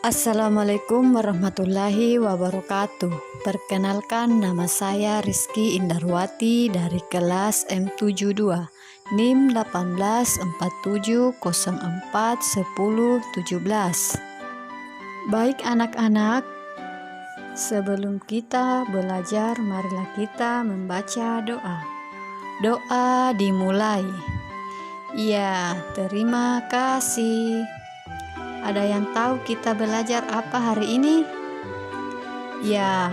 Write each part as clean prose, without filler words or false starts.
Assalamualaikum warahmatullahi wabarakatuh. Perkenalkan, nama saya Rizky Indarwati dari kelas M72, NIM 1847041017. Baik anak-anak, sebelum kita belajar, marilah kita membaca doa. Doa dimulai. Ya, terima kasih. Ada yang tahu kita belajar apa hari ini? Ya,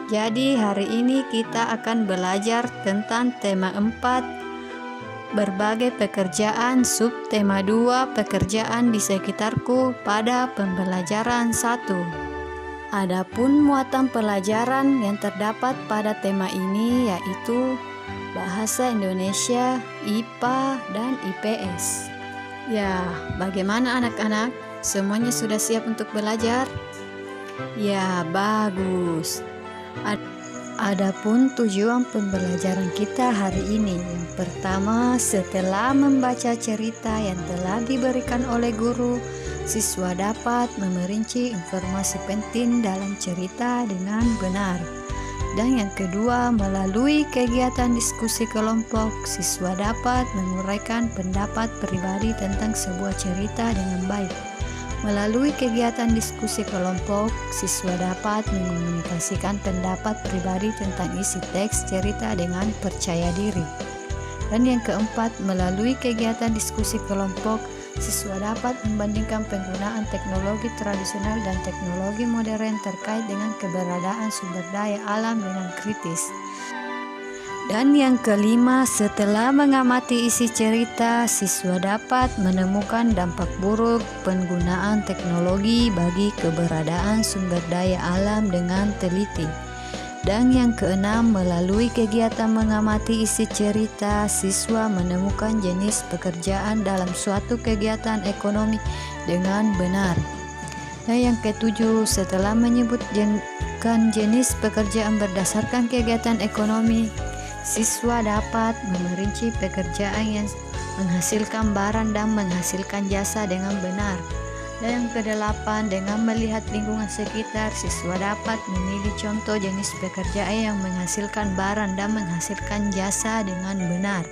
jadi hari ini kita akan belajar tentang tema 4, berbagai pekerjaan, subtema 2, pekerjaan di sekitarku pada pembelajaran 1. Adapun muatan pelajaran yang terdapat pada tema ini yaitu Bahasa Indonesia, IPA, dan IPS. Ya, bagaimana anak-anak? Semuanya sudah siap untuk belajar? Ya, bagus. Adapun tujuan pembelajaran kita hari ini, yang pertama, setelah membaca cerita yang telah diberikan oleh guru, siswa dapat memerinci informasi penting dalam cerita dengan benar. Dan yang kedua, melalui kegiatan diskusi kelompok, siswa dapat menguraikan pendapat pribadi tentang sebuah cerita dengan baik. Melalui kegiatan diskusi kelompok, siswa dapat mengkomunikasikan pendapat pribadi tentang isi teks cerita dengan percaya diri. Dan yang keempat, melalui kegiatan diskusi kelompok, siswa dapat membandingkan penggunaan teknologi tradisional dan teknologi modern terkait dengan keberadaan sumber daya alam dengan kritis. Dan yang kelima, setelah mengamati isi cerita, siswa dapat menemukan dampak buruk penggunaan teknologi bagi keberadaan sumber daya alam dengan teliti. Dan yang keenam, melalui kegiatan mengamati isi cerita, siswa menemukan jenis pekerjaan dalam suatu kegiatan ekonomi dengan benar. Dan yang ketujuh, setelah menyebutkan jenis pekerjaan berdasarkan kegiatan ekonomi, siswa dapat memerinci pekerjaan yang menghasilkan barang dan menghasilkan jasa dengan benar. Dan yang kedelapan, dengan melihat lingkungan sekitar, siswa dapat memilih contoh jenis pekerjaan yang menghasilkan barang dan menghasilkan jasa dengan benar.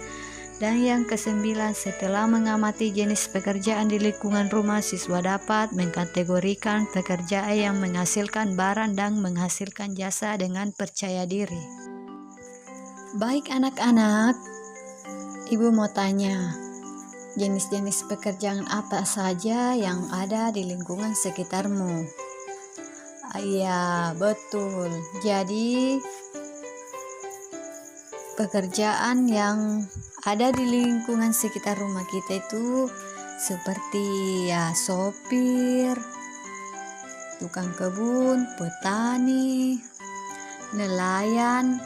Dan yang kesembilan, setelah mengamati jenis pekerjaan di lingkungan rumah, siswa dapat mengkategorikan pekerjaan yang menghasilkan barang dan menghasilkan jasa dengan percaya diri. Baik anak-anak, Ibu mau tanya, jenis-jenis pekerjaan apa saja yang ada di lingkungan sekitarmu? Iya, betul. Jadi, pekerjaan yang ada di lingkungan sekitar rumah kita itu seperti ya sopir, tukang kebun, petani, nelayan,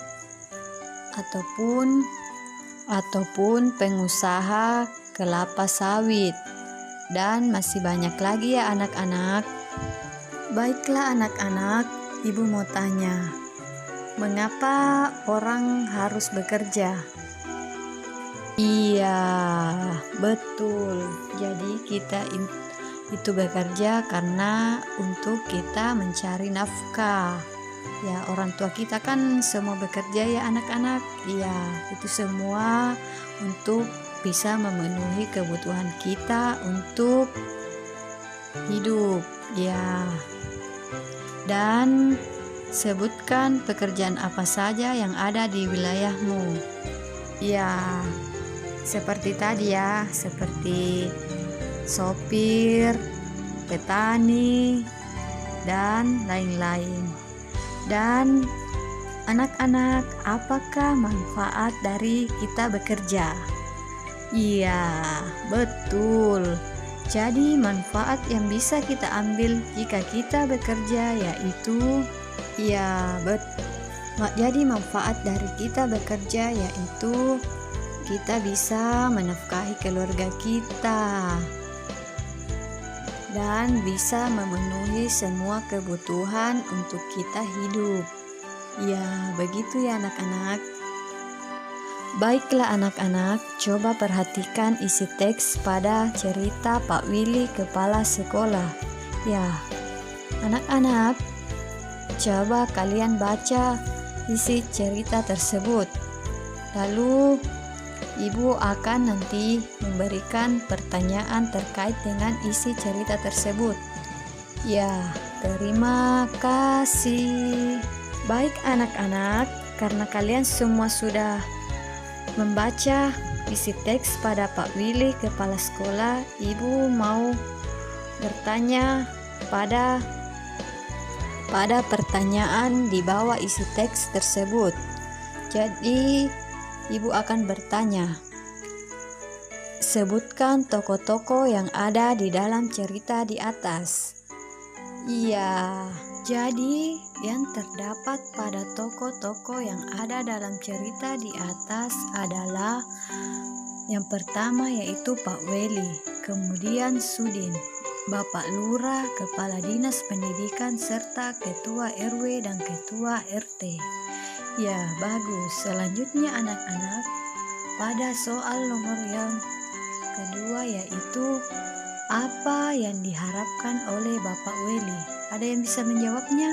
ataupun pengusaha kelapa sawit, dan masih banyak lagi ya anak-anak. Baiklah anak-anak, Ibu mau tanya, mengapa orang harus bekerja? Iya, betul. Jadi kita itu bekerja karena untuk kita mencari nafkah. Ya, orang tua kita kan semua bekerja ya anak-anak. Iya, itu semua untuk bisa memenuhi kebutuhan kita untuk hidup. Ya. Dan sebutkan pekerjaan apa saja yang ada di wilayahmu. Ya, seperti tadi ya, seperti sopir, petani, dan lain-lain. Dan anak-anak, apakah manfaat dari kita bekerja? Iya, betul. Jadi manfaat yang bisa kita ambil jika kita bekerja yaitu jadi manfaat dari kita bekerja yaitu kita bisa menafkahi keluarga kita dan bisa memenuhi semua kebutuhan untuk kita hidup. Ya, begitu ya anak-anak. Baiklah anak-anak, coba perhatikan isi teks pada cerita Pak Willy Kepala Sekolah. Ya, Anak-anak, coba kalian baca isi cerita tersebut. Lalu Ibu akan nanti memberikan pertanyaan terkait dengan isi cerita tersebut. Ya, terima kasih. Baik anak-anak, karena kalian semua sudah membaca isi teks pada Pak Willy, kepala sekolah, Ibu mau bertanya pada pertanyaan di bawah isi teks tersebut. Jadi, Ibu akan bertanya, sebutkan tokoh-tokoh yang ada di dalam cerita di atas. Iya, jadi yang terdapat pada tokoh-tokoh yang ada dalam cerita di atas adalah yang pertama yaitu Pak Weli, kemudian Sudin, Bapak Lurah, Kepala Dinas Pendidikan, serta Ketua RW dan Ketua RT. Ya, bagus. Selanjutnya anak-anak, pada soal nomor yang kedua yaitu apa yang diharapkan oleh Bapak Weli? Ada yang bisa menjawabnya?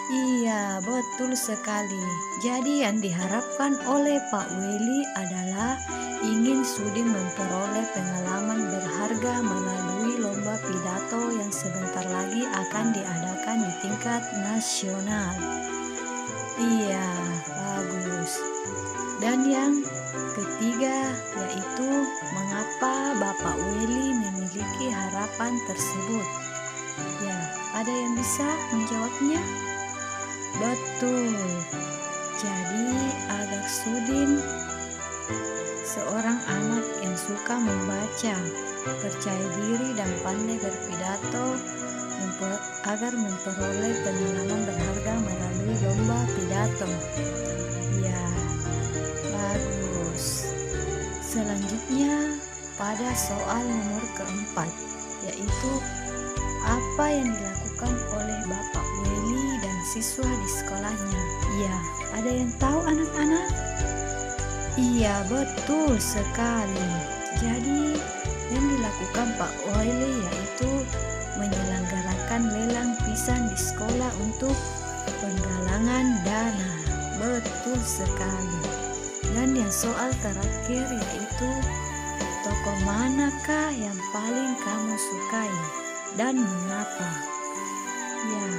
Iya, betul sekali. Jadi yang diharapkan oleh Pak Weli adalah ingin Sudin memperoleh pengalaman berharga melalui lomba pidato yang sebentar lagi akan diadakan di tingkat nasional. Iya, bagus. Dan yang ketiga yaitu mengapa Bapak Weli memiliki harapan tersebut. Ya, ada yang bisa menjawabnya? Betul. Jadi agar Sudin seorang anak yang suka membaca, percaya diri dan pandai berpidato agar memperoleh pengalaman berharga melalui lomba pidato. Ya, bagus. Selanjutnya pada soal nomor keempat, yaitu apa yang dilakukan oleh Bapak Weli dan siswa di sekolahnya. Ya, ada yang tahu anak-anak? Iya, betul sekali. Jadi yang dilakukan Pak Weli yaitu menyelenggarakan lelang pisang di sekolah untuk penggalangan dana. Betul sekali. Dan yang soal terakhir yaitu tokoh manakah yang paling kamu sukai dan mengapa? Ya,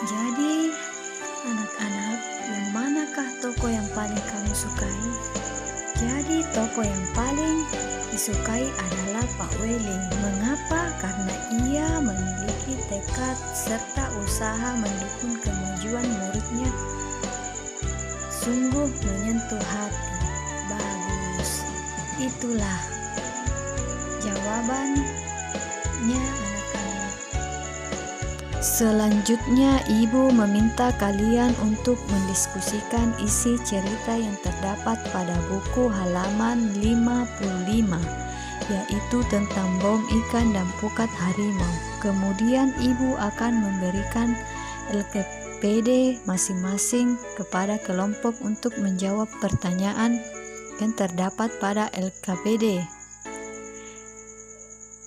jadi anak-anak, yang manakah tokoh yang paling kamu sukai? Jadi tokoh yang paling disukai adalah Pak Weli. Mengapa? Karena ia memiliki tekad serta usaha mendukung kemajuan muridnya. Sungguh menyentuh hati. Bagus. Itulah jawabannya anak-anak. Selanjutnya Ibu meminta kalian untuk mendiskusikan isi cerita yang terdapat pada buku halaman 55, yaitu tentang bom ikan dan pukat harimau. Kemudian Ibu akan memberikan LKPD masing-masing kepada kelompok untuk menjawab pertanyaan yang terdapat pada LKPD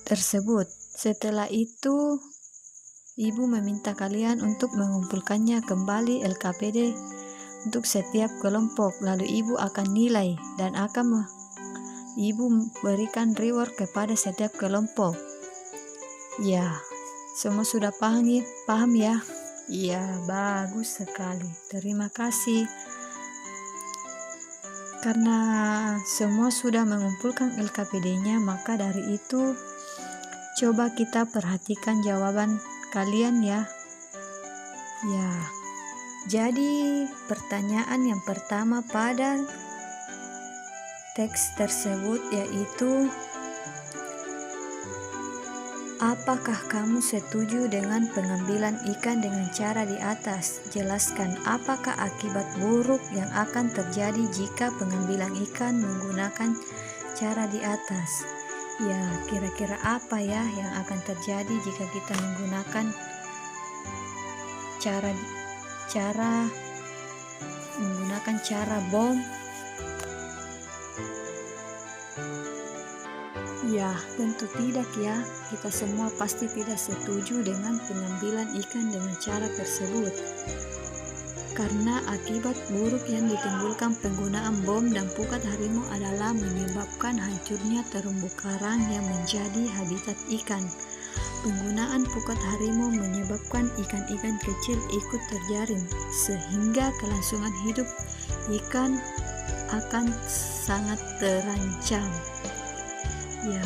tersebut. Setelah itu Ibu meminta kalian untuk mengumpulkannya kembali LKPD untuk setiap kelompok. Lalu Ibu akan nilai dan akan Ibu berikan reward kepada setiap kelompok. Ya, semua sudah paham ya? Iya, bagus sekali. Terima kasih. Karena semua sudah mengumpulkan LKPD-nya, maka dari itu coba kita perhatikan jawaban kalian ya. Ya. Jadi pertanyaan yang pertama pada teks tersebut yaitu, apakah kamu setuju dengan pengambilan ikan dengan cara di atas? Jelaskan apakah akibat buruk yang akan terjadi jika pengambilan ikan menggunakan cara di atas. Ya, kira-kira apa ya yang akan terjadi jika kita menggunakan cara bom? Ya, tentu tidak ya. Kita semua pasti tidak setuju dengan pengambilan ikan dengan cara tersebut. Karena akibat buruk yang ditimbulkan penggunaan bom dan pukat harimau adalah menyebabkan hancurnya terumbu karang yang menjadi habitat ikan. Penggunaan pukat harimau menyebabkan ikan-ikan kecil ikut terjaring, sehingga kelangsungan hidup ikan akan sangat terancam. Ya,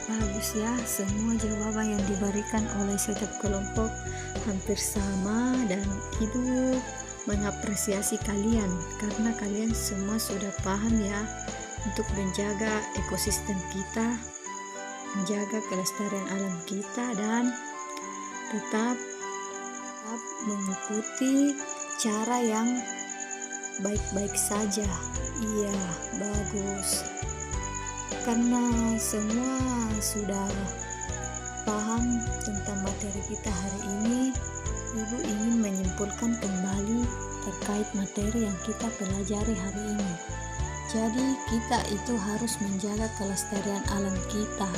bagus ya, semua jawaban yang diberikan oleh setiap kelompok hampir sama, dan Ibu mengapresiasi kalian karena kalian semua sudah paham ya untuk menjaga ekosistem kita, menjaga kelestarian alam kita, dan tetap mengikuti cara yang baik-baik saja. Iya, bagus. Karena semua sudah paham tentang materi kita hari ini, Ibu ingin menyimpulkan kembali terkait materi yang kita pelajari hari ini. Jadi kita itu harus menjaga kelestarian alam kita,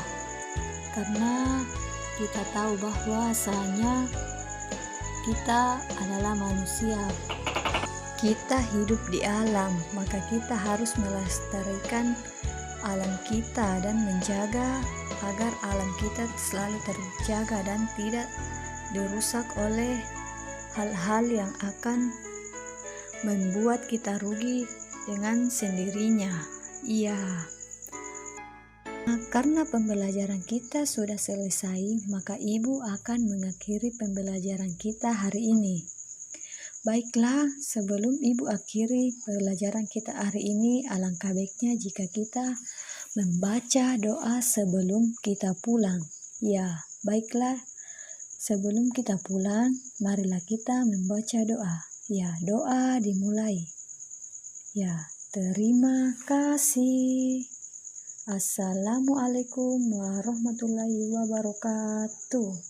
karena kita tahu bahwasanya kita adalah manusia. Kita hidup di alam, maka kita harus melestarikan alam kita dan menjaga agar alam kita selalu terjaga dan tidak dirusak oleh hal-hal yang akan membuat kita rugi dengan sendirinya. Iya. Nah, karena pembelajaran kita sudah selesai, maka Ibu akan mengakhiri pembelajaran kita hari ini. Baiklah, sebelum Ibu akhiri pelajaran kita hari ini, alangkah baiknya jika kita membaca doa sebelum kita pulang. Ya, baiklah, sebelum kita pulang, marilah kita membaca doa. Ya, doa dimulai. Ya, terima kasih. Assalamualaikum warahmatullahi wabarakatuh.